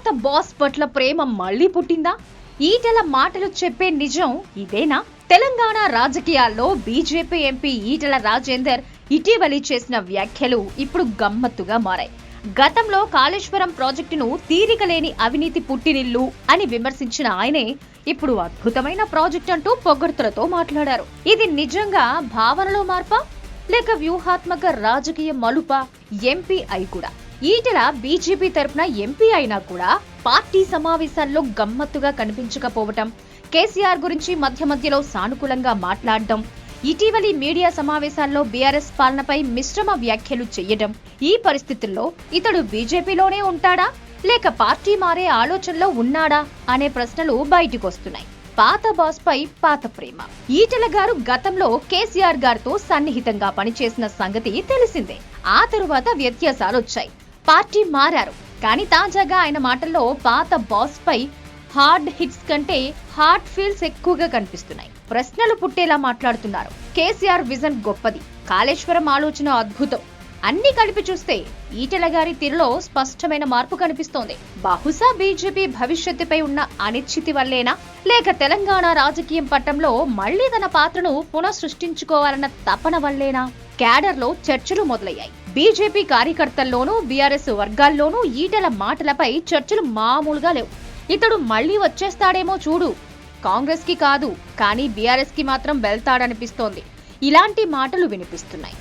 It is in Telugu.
పాత బాస్ పట్ల ప్రేమ మళ్లీ పుట్టిందా? ఈటెల మాటలు చెప్పే నిజం ఇదేనా? తెలంగాణ రాజకీయాల్లో బీజేపీ ఎంపీ ఈటెల రాజేందర్ ఇటీవలి చేసిన వ్యాఖ్యలు ఇప్పుడు గమ్మత్తుగా మారాయి. గతంలో కాళేశ్వరం ప్రాజెక్టును తీరికలేని అవినీతి పుట్టినిల్లు అని విమర్శించిన ఆయనే ఇప్పుడు అద్భుతమైన ప్రాజెక్ట్ అంటూ పొగడ్తలతో మాట్లాడారు. ఇది నిజంగా భావనలో మార్పా లేక వ్యూహాత్మక రాజకీయ మలుపా? ఎంపీ అయి కూడా ఈటెల బీజేపీ తరపున ఎంపీ అయినా కూడా పార్టీ సమావేశాల్లో గమ్మత్తుగా కనిపించకపోవటం, కేసీఆర్ గురించి మధ్యలో సానుకూలంగా మాట్లాడడం, ఇటీవలి మీడియా సమావేశాల్లో బీఆర్ఎస్ పాలనపై మిశ్రమ వ్యాఖ్యలు చేయడం, ఈ పరిస్థితుల్లో ఇతడు బీజేపీలోనే ఉంటాడా లేక పార్టీ మారే ఆలోచనలో ఉన్నాడా అనే ప్రశ్నలు బయటికొస్తున్నాయి. పాత బాస్ పై పాత ప్రేమ. ఈటెల గారు గతంలో కేసీఆర్ గారితో సన్నిహితంగా పనిచేసిన సంగతి తెలిసిందే. ఆ తరువాత వ్యత్యాసాలు వచ్చాయి, పార్టీ మారారు. కానీ తాజాగా ఆయన మాటల్లో పాత బాస్ పై హార్డ్ హిట్స్ కంటే హార్ట్ ఫీల్స్ ఎక్కువగా కనిపిస్తున్నాయి. ప్రశ్నలు పుట్టేలా మాట్లాడుతున్నారు. కేసీఆర్ విజన్ గొప్పది, కాళేశ్వరం ఆలోచన అద్భుతం. అన్ని కలిపి చూస్తే ఈటెల గారి తీరులో స్పష్టమైన మార్పు కనిపిస్తోంది. బహుశా బీజేపీ భవిష్యత్తుపై ఉన్న అనిశ్చితి వల్లేనా లేక తెలంగాణ రాజకీయం పట్టంలో మళ్లీ తన పాత్రను పునఃసృష్టించుకోవాలన్న తపన వల్లేనా? క్యాడర్ లో చర్చలు మొదలయ్యాయి. బీజేపీ కార్యకర్తల్లోనూ బీఆర్ఎస్ వర్గాల్లోనూ ఈటెల మాటలపై చర్చలు మామూలుగా లేవు. ఇతడు మళ్లీ వచ్చేస్తాడేమో చూడు, కాంగ్రెస్ కి కాదు కానీ బీఆర్ఎస్ కి మాత్రం వెళ్తాడనిపిస్తోంది. ఇలాంటి మాటలు వినిపిస్తున్నాయి.